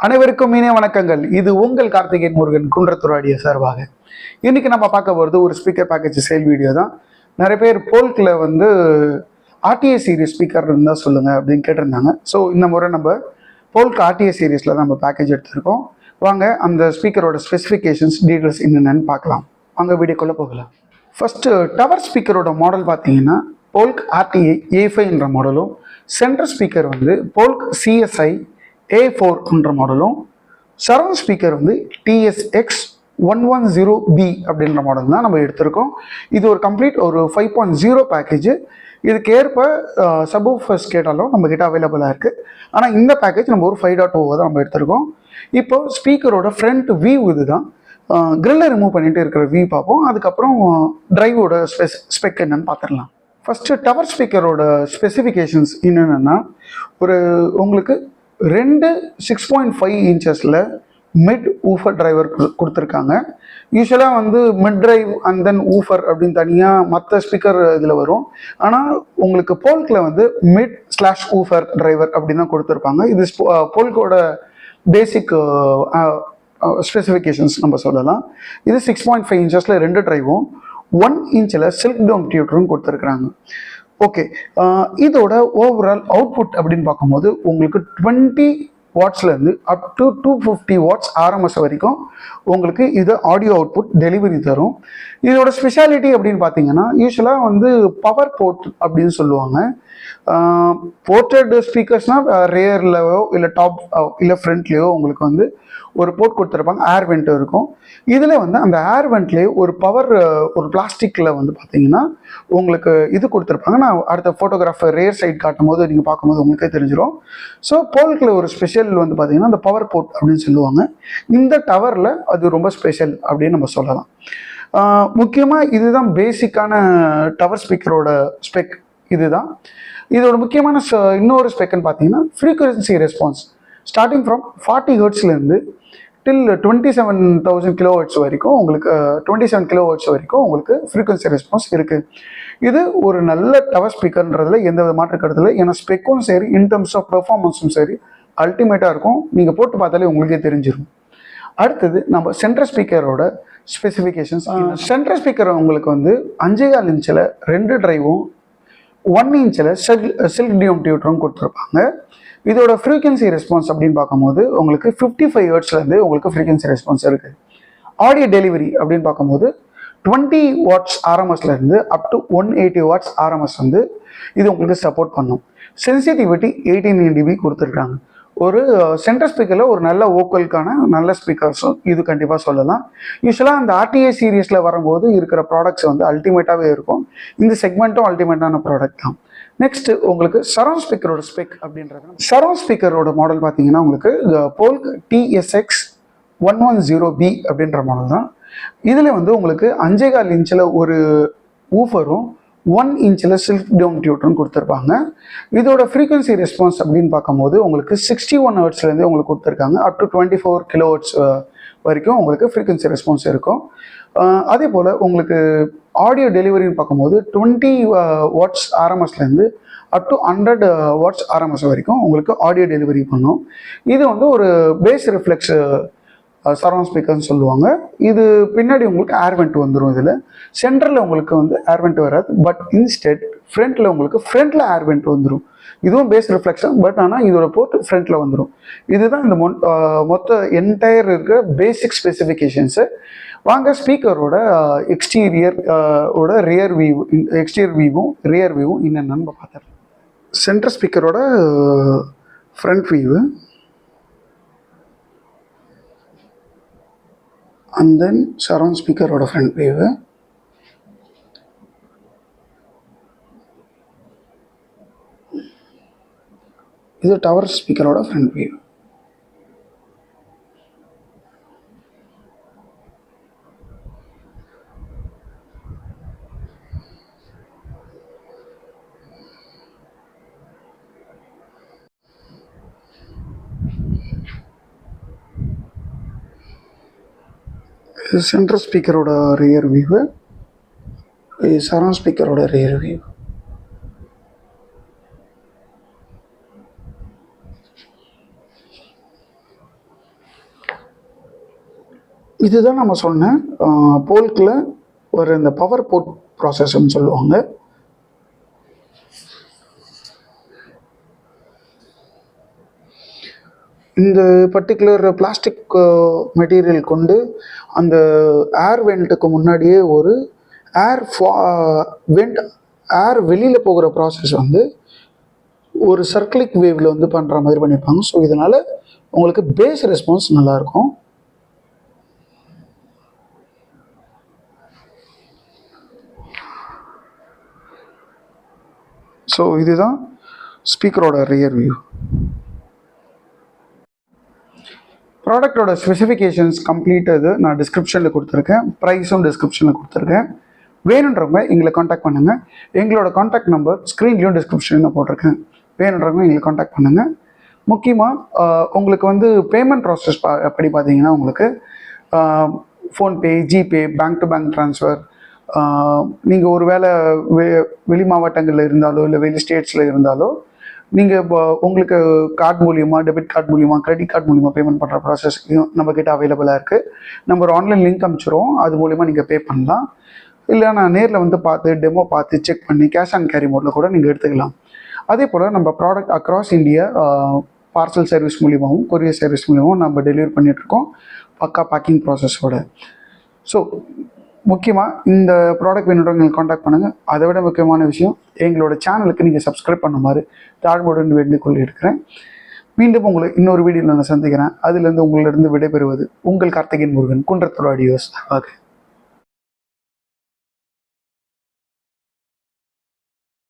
அனைவருக்கும் இனிய வணக்கங்கள். இது உங்கள் கார்த்திகேயன் முருகன் குன்றத்துறாடிய சார்பாக. இன்னைக்கு நம்ம பார்க்க போகிறது ஒரு ஸ்பீக்கர் பேக்கேஜ் சேல் வீடியோ தான். நிறைய பேர் போல்கில் ஆர்டிஏ சீரிஸ் ஸ்பீக்கர் இருந்தால் சொல்லுங்கள் அப்படின்னு கேட்டிருந்தாங்க. ஸோ இந்த முறை நம்ம போல்க் ஆர்டிஏ சீரீஸில் நம்ம பேக்கேஜ் எடுத்திருக்கோம். வாங்க அந்த ஸ்பீக்கரோட ஸ்பெசிஃபிகேஷன்ஸ் டீட்டெயில்ஸ் என்னென்னு பார்க்கலாம். வாங்க வீடியோக்குள்ளே போகலாம். ஃபஸ்ட்டு டவர் ஸ்பீக்கரோட மாடல் பார்த்தீங்கன்னா போல்க் ஆர்டிஏ A5 மாடலும், central speaker Polk CSI A4 மாடலும், சரௌண்ட் ஸ்பீக்கர் TSX 110B அப்படின்ற மாடல் தான் நம்ம எடுத்திருக்கோம். இது ஒரு கம்ப்ளீட் ஒரு 5.0 பேக்கேஜ். இதுக்கு ஏற்ப சப்வூஃபர்ஸ் கேட்டாலும் நம்ம கிட்ட அவைலபிளாக இருக்குது. ஆனால் இந்த பேக்கேஜ் நம்ம ஒரு 5.0 தான் நம்ம எடுத்திருக்கோம். இப்போ ஸ்பீக்கரோட ஃப்ரண்ட் வியூ இது தான். கிரில்லை ரிமூவ் பண்ணிட்டு இருக்கிற வியூ பார்ப்போம். அதுக்கப்புறம் டிரைவோட ஸ்பெக் என்னன்னு பார்த்துடலாம். ஃபஸ்ட்டு டவர் ஸ்பீக்கரோட ஸ்பெசிஃபிகேஷன்ஸ் என்னென்னா, உங்களுக்கு 6.5 இன்ச்சஸில் மிட் ஊஃபர் டிரைவர் கொடுத்துருக்காங்க. யூஸ்வலாக mid drive and then woofer அப்படின்னு தனியாக மற்ற ஸ்பீக்கர் இதில் வரும். ஆனால் உங்களுக்கு போல்கில் மிட்/ஊஃபர் டிரைவர் அப்படின்னு தான் கொடுத்துருப்பாங்க. இது போல்கோட பேசிக் ஸ்பெசிஃபிகேஷன்ஸ் நம்ம சொல்லலாம். இது 6.5 இன்ச்சஸில் 2 டிரைவும், 1 இன்ச்சில் சில்க் டோம் டியூட்டரும் கொடுத்துருக்குறாங்க. ஓகே, இதோட ஓவரால் அவுட்புட் அப்படின்னு பார்க்கும்போது உங்களுக்கு 20 வாட்ஸ்லேருந்து அப் டு 250 வாட்ஸ் RMS வரைக்கும் உங்களுக்கு இது ஆடியோ அவுட்புட் டெலிவரி தரும். இதோட ஸ்பெஷாலிட்டி அப்படின்னு பார்த்தீங்கன்னா, யூஸ்வலாக பவர் போர்ட் அப்படின்னு சொல்லுவாங்க. போர்ட்டட் ஸ்பீக்கர்ஸ்னால் ரேர்லையோ இல்லை டாப் இல்லை ஃப்ரண்ட்லேயோ உங்களுக்கு ஒரு போர்ட் கொடுத்துருப்பாங்க. ஏர் வெண்ட் இருக்கும். இதில் அந்த ஏர் வெண்ட்லேயே ஒரு பவர் ஒரு பிளாஸ்டிக்கில் பார்த்தீங்கன்னா உங்களுக்கு இது கொடுத்துருப்பாங்க. நான் அடுத்த ஃபோட்டோகிராஃபர் ரேர் சைட் காட்டும் போது நீங்கள் பார்க்கும்போது உங்களுக்கே தெரிஞ்சிடும். ஸோ போல்கில் ஒரு ஸ்பெஷல் பார்த்தீங்கன்னா அந்த பவர் போர்ட் அப்படின்னு சொல்லுவாங்க. இந்த டவரில் அது ரொம்ப ஸ்பெஷல் அப்படின்னு நம்ம சொல்லலாம். முக்கியமாக இதுதான் பேசிக்கான டவர் ஸ்பீக்கரோட ஸ்பெக். இதுதான் இதோட முக்கியமான இன்னொரு ஸ்பெக்குன்னு பார்த்தீங்கன்னா ஃப்ரீக்வன்சி ரெஸ்பான்ஸ். ஸ்டார்டிங் ஃப்ரம் 40 ஹெர்ட்ஸ்லேருந்து டில் 27,000 kHz வரைக்கும் உங்களுக்கு 27 kHz வரைக்கும் உங்களுக்கு ஃப்ரீக்வன்சி ரெஸ்பான்ஸ் இருக்குது. இது ஒரு நல்ல டவர் ஸ்பீக்கர்ன்றதுல எந்த வித மாற்று கருத்து இல்லை. ஏன்னா ஸ்பெக்கும் சரி, இன் டர்ம்ஸ் ஆஃப் பெர்ஃபார்மன்ஸும் சரி அல்டிமேட்டாக இருக்கும். நீங்கள் போட்டு பார்த்தாலே உங்களுக்கே தெரிஞ்சிடும். அடுத்தது நம்ம சென்ட்ரல் ஸ்பீக்கரோட ஸ்பெசிஃபிகேஷன்ஸ். சென்ட்ரல் ஸ்பீக்கர் உங்களுக்கு 5.4 இன்ச்சில் 2 டிரைவும், 1 இன்ச்சில் சில்க் டியோம் டியூட்டரும் கொடுத்துருப்பாங்க. இதோட ஃப்ரீக்வன்சி ரெஸ்பான்ஸ் அப்படின்னு பார்க்கும்போது உங்களுக்கு 55 ஹெர்ட்ஸ்லேருந்து உங்களுக்கு ஃப்ரீக்வன்சி ரெஸ்பான்ஸ் இருக்குது. ஆடியோ டெலிவரி அப்படின்னு பார்க்கும்போது 20 வாட்ஸ் RMSலேருந்து அப் டு 180 வாட்ஸ் RMS இது உங்களுக்கு சப்போர்ட் பண்ணும். சென்சிட்டிவிட்டி 18 dB கொடுத்துருக்காங்க. ஒரு சென்ட்ரல் ஸ்பீக்கரில் ஒரு நல்ல வோக்கலுக்கான நல்ல ஸ்பீக்கர்ஸும் இது கண்டிப்பாக சொல்லலாம். யூஸ்வலாக அந்த ஆர்டிஏ சீரீஸில் வரும்போது இருக்கிற ப்ராடக்ட்ஸ் அல்டிமேட்டாகவே இருக்கும். இந்த செக்மெண்ட்டும் அல்டிமேட்டான ப்ராடக்ட் தான். நெக்ஸ்ட் உங்களுக்கு சரௌண்ட் ஸ்பீக்கரோட ஸ்பெக் அப்படின்றது, சரௌண்ட் ஸ்பீக்கரோட மாடல் பார்த்தீங்கன்னா உங்களுக்கு போல்க் TSX 110B அப்படின்ற மாடல் தான். இதில் உங்களுக்கு 5.4 இன்ச்சில் ஒரு ஊஃபரும், 1 இன்ச்சில் சில்க் டோம் டியூட்டரும் கொடுத்துருப்பாங்க. இதோட ஃப்ரீக்வன்சி ரெஸ்பான்ஸ் அப்படின்னு பார்க்கும்போது உங்களுக்கு 61 ஹெர்ட்ஸ்லேருந்து உங்களுக்கு கொடுத்துருக்காங்க. அப் டு 24 kHz வரைக்கும் உங்களுக்கு ஃப்ரீக்வன்சி ரெஸ்பான்ஸ் இருக்கும். அதே போல் உங்களுக்கு ஆடியோ டெலிவரின்னு பார்க்கும்போது 20 வாட்ஸ் RMSலேருந்து அப் டு 100 வாட்ஸ் RMS வரைக்கும் உங்களுக்கு ஆடியோ டெலிவரி பண்ணும். இது ஒரு பேஸ் ரிஃப்ளெக்ஸ் சரௌண்ட் ஸ்பீக்கர்னு சொல்லுவாங்க. இது பின்னாடி உங்களுக்கு ஏர் வெண்ட் வந்துடும். இதில் சென்டரில் உங்களுக்கு ஏர் வெண்ட் வராது. பட் இன்ஸ்டெட் ஃப்ரண்ட்டில் உங்களுக்கு ஃப்ரண்ட்டில் ஏர் வெண்ட் வந்துடும். இதுவும் பேஸ் ரிஃப்ளெக்ஷன், பட் ஆனால் இதோட போர்ட் ஃப்ரண்ட்டில் வந்துடும். இதுதான் இந்த மொத்த என்டையர் இருக்கிற பேசிக் ஸ்பெசிஃபிகேஷன்ஸு. வாங்க ஸ்பீக்கரோட எக்ஸ்டீரியர் ரியர் வியூ, எக்ஸ்டீரியர் வியூவும் ரியர் வியூவும் என்னென்னு நம்ம பார்த்துடலாம். சென்ட்ரல் ஸ்பீக்கரோட front view and then surround ஸ்பீக்கரோட ஃப்ரண்ட் வியூ. இது டவர் ஸ்பீக்கரோட ஃப்ரண்ட் வியூ. இது சென்ட்ரல் ஸ்பீக்கரோட ரியர் வியூ, இது சரௌண்ட் ஸ்பீக்கரோட ரியர் வியூ. இதுதான் நம்ம சொன்ன போல்கில் ஒரு இந்த பவர் போர்ட் ப்ராசஸ்ன்னு சொல்லுவாங்க. இந்த பர்டிகுலர் பிளாஸ்டிக் மெட்டீரியல் கொண்டு அந்த ஏர் வெண்ட்டுக்கு முன்னாடியே ஒரு ஏர் வெளியில் போகிற ப்ராசஸ் வந்து ஒரு சர்க்கிளிக் வேவில் வந்து பண்ணுற மாதிரி பண்ணியிருப்பாங்க. ஸோ இதனால் உங்களுக்கு பேஸ் ரெஸ்பான்ஸ் நல்லாயிருக்கும். ஸோ இதுதான் ஸ்பீக்கரோட ரியர் வியூ. ப்ராடக்டோட ஸ்பெசிஃபிகேஷன்ஸ் கம்ப்ளீட்டாக நான் டிஸ்கிரிப்ஷனில் கொடுத்துருக்கேன், ப்ரைஸும் டிஸ்கிரிப்ஷனில் கொடுத்துருக்கேன். வேணுன்றவங்க எங்களை காண்டாக்ட் பண்ணுங்கள். எங்களோட காண்டாக்ட் நம்பர் ஸ்க்ரீன்லேயும் டிஸ்கிரிப்ஷனில் போட்டிருக்கேன். வேணுன்றவங்க எங்களை காண்டாக்ட் பண்ணுங்கள். முக்கியமாக உங்களுக்கு வந்து பேமெண்ட் ப்ராசஸ் அப்படி பார்த்தீங்கன்னா உங்களுக்கு PhonePe, GPay, bank to bank transfer, நீங்கள் ஒரு வேளை வெளி மாவட்டங்களில் இருந்தாலோ இல்லை வெளி ஸ்டேட்ஸில் இருந்தாலோ நீங்கள் இப்போ உங்களுக்கு கார்டு மூலியமாக, டெபிட் கார்டு மூலியமாக, கிரெடிட் கார்டு மூலியமாக பேமெண்ட் பண்ணுற ப்ராசஸ் நம்மக்கிட்ட அவைலபிளாக இருக்குது. நம்ம ஒரு ஆன்லைன் லிங்க் அனுப்பிச்சிடுவோம், அது மூலிமா நீங்கள் பே பண்ணலாம். இல்லை நான் நேரில் வந்து பார்த்து டெமோ பார்த்து செக் பண்ணி கேஷ் ஆன் கேரி மோடில் கூட நீங்கள் எடுத்துக்கலாம். அதே போல் நம்ம product across India parcel service மூலியமாகவும் கொரியர் சர்வீஸ் மூலியமாகவும் நம்ம டெலிவரி பண்ணிகிட்ருக்கோம், பக்கா பேக்கிங் ப்ராசஸோட. ஸோ முக்கியமாக இந்த ப்ராடக்ட் வேணுன்றவங்க காண்டாக்ட் பண்ணுங்கள். அதை விட முக்கியமான விஷயம், எங்களோட சேனலுக்கு நீங்கள் சப்ஸ்கிரைப் பண்ணுமாறு தாழ்மையுடன் வேண்டிக் கொள்ளிருக்கிறேன். மீண்டும் உங்களை இன்னொரு வீடியோவில் நான் சந்திக்கிறேன். அதிலிருந்து உங்களிடம் விடைபெறுவது உங்கள் கார்த்திகேயன் முருகன், குன்றத்தூர் ஆடியோஸ். ஓகே.